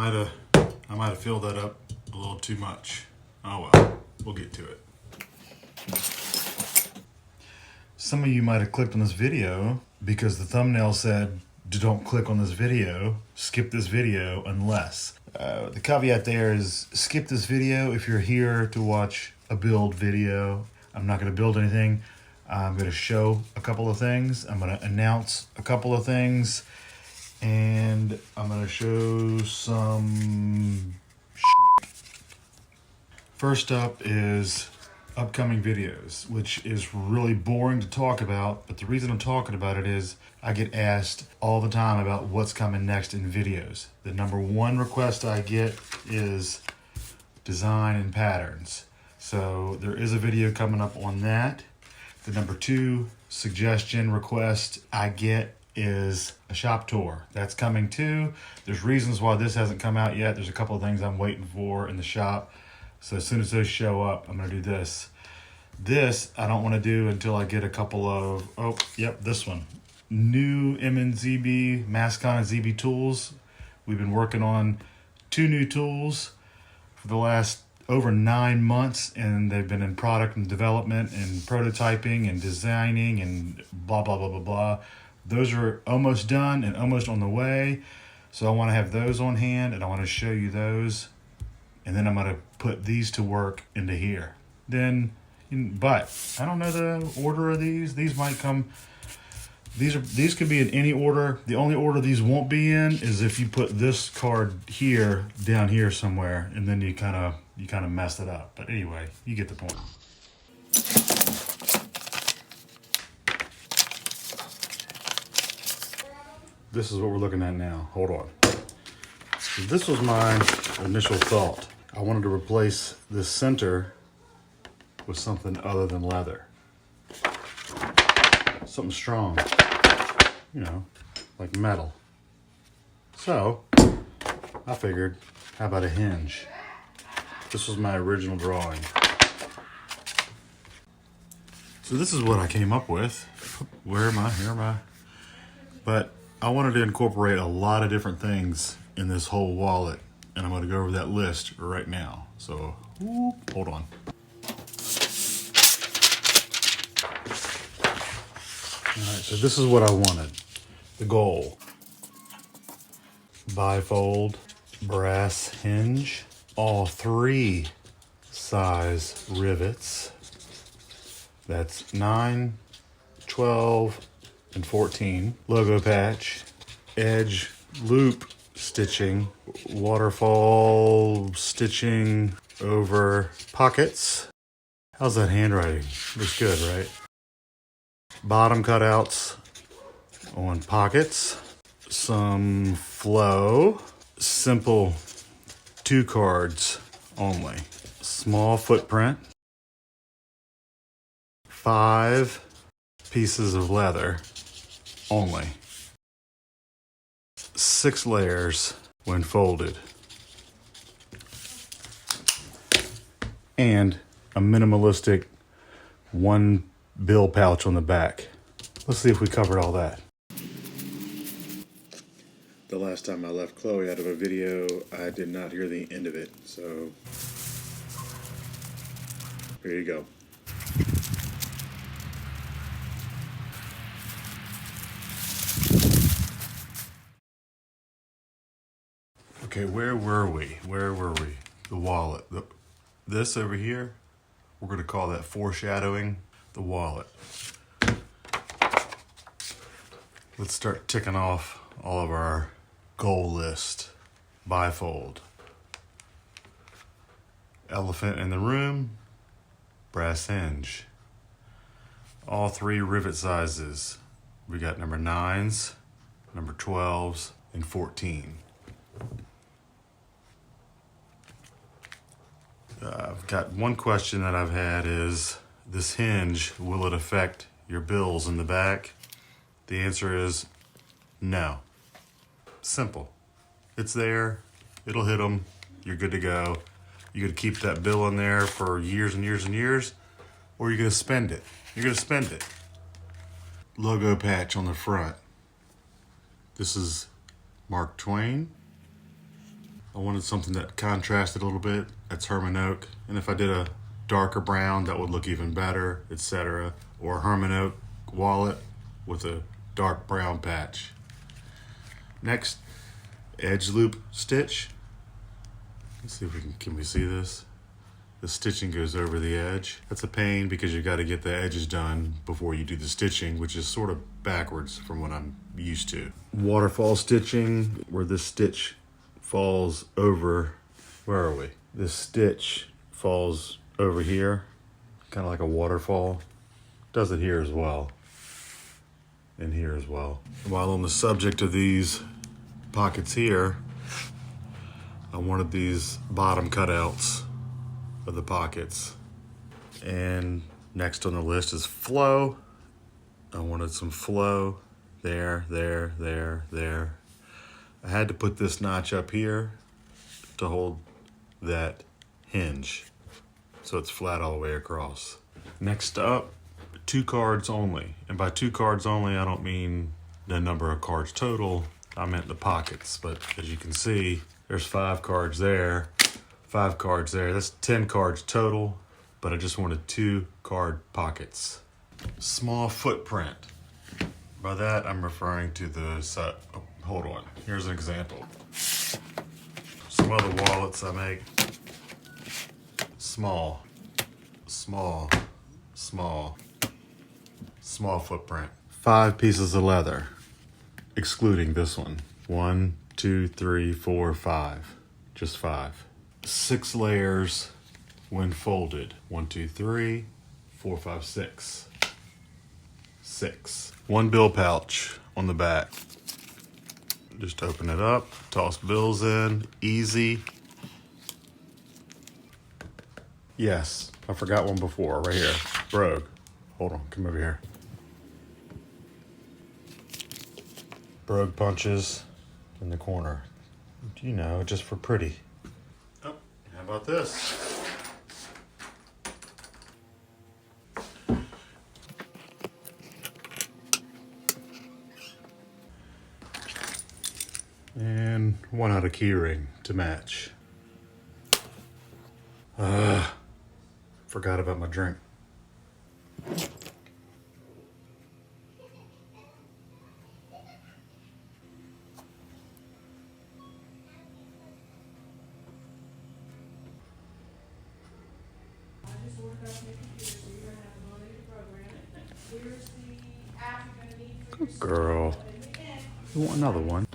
might have filled that up a little too much. Oh well, we'll get to it. Some of you might have clicked on this video because the thumbnail said, don't click on this video, skip this video unless. The caveat there is skip this video if you're here to watch a build video. I'm not going to build anything. I'm going to show a couple of things. I'm going to announce a couple of things. And I'm going to show some shit. First up is upcoming videos, which is really boring to talk about, but the reason I'm talking about it is I get asked all the time about what's coming next in videos. The number one request I get is design and patterns. So there is a video coming up on that. The number two suggestion request I get is a shop tour. That's coming too. There's reasons why this hasn't come out yet. There's a couple of things I'm waiting for in the shop. So as soon as those show up, I'm gonna do this. This I don't wanna do until I get a couple of, this one. New M&ZB, Mascon and ZB tools. We've been working on 2 new tools for the last over 9 months, and they've been in product and development and prototyping and designing and blah, blah, blah, blah, blah. Those are almost done and almost on the way. So I wanna have those on hand and I wanna show you those. And then I'm gonna put these to work into here. Then, but I don't know the order of these. These might come, these could be in any order. The only order these won't be in is if you put this card here, down here somewhere, and then you kind of mess it up. But anyway, you get the point. This is what we're looking at now. Hold on. So this was my initial thought. I wanted to replace this center with something other than leather. Something strong, you know, like metal. So I figured, how about a hinge? This was my original drawing. So this is what I came up with. Where am I? Here am I. But I wanted to incorporate a lot of different things in this whole wallet, and I'm going to go over that list right now. So, hold on. All right, so this is what I wanted. The goal. Bifold, brass hinge, all 3 size rivets. That's 9, 12, and 14. Logo patch, edge loop stitching, waterfall stitching over pockets. How's that handwriting? Looks good, right? Bottom cutouts on pockets. Some flow. Simple 2 cards only. Small footprint. 5 pieces of leather only. 6 layers when folded. And a minimalistic 1 bill pouch on the back. Let's see if we covered all that. The last time I left Chloe out of a video, I did not hear the end of it, so here you go. Okay, where were we? The wallet. This over here, we're going to call that foreshadowing the wallet. Let's start ticking off all of our goal list. Bifold. Elephant in the room. Brass hinge. All 3 rivet sizes. We got number 9s, number 12s, and 14. I've got one question that I've had is, this hinge, will it affect your bills in the back? The answer is no. Simple. It's there, it'll hit them, you're good to go. You're gonna keep that bill in there for years and years and years, or you're gonna spend it. You're gonna spend it. Logo patch on the front. This is Mark Twain. I wanted something that contrasted a little bit. That's Herman Oak. And if I did a darker brown, that would look even better, etc. Or a Herman Oak wallet with a dark brown patch. Next, edge loop stitch. Let's see if can we see this? The stitching goes over the edge. That's a pain because you got to get the edges done before you do the stitching, which is sort of backwards from what I'm used to. Waterfall stitching, where this stitch falls over, where are we? This stitch falls over here, kind of like a waterfall. Does it here as well, and here as well. While on the subject of these pockets here, I wanted these bottom cutouts of the pockets. And next on the list is flow. I wanted some flow there, there, there, there. I had to put this notch up here to hold that hinge so it's flat all the way across. Next up, 2 cards only. And by 2 cards only, I don't mean the number of cards total. I meant the pockets. But as you can see, there's 5 cards there, 5 cards there. That's 10 cards total, but I just wanted 2 card pockets. Small footprint. By that, I'm referring to the set. Oh, hold on. Here's an example. Some other wallets I make. Small, small, small, small footprint. 5 pieces of leather, excluding this one. 1, 2, 3, 4, 5. Just 5. 6 layers when folded. 1, 2, 3, 4, 5, 6. 6. 1 bill pouch on the back. Just open it up, toss bills in, easy. Yes, I forgot one before, right here. Brogue. Hold on, come over here. Brogue punches in the corner. You know, just for pretty. Oh, how about this? And 1 out of key ring to match. Forgot about my drink. Good girl. You want another one?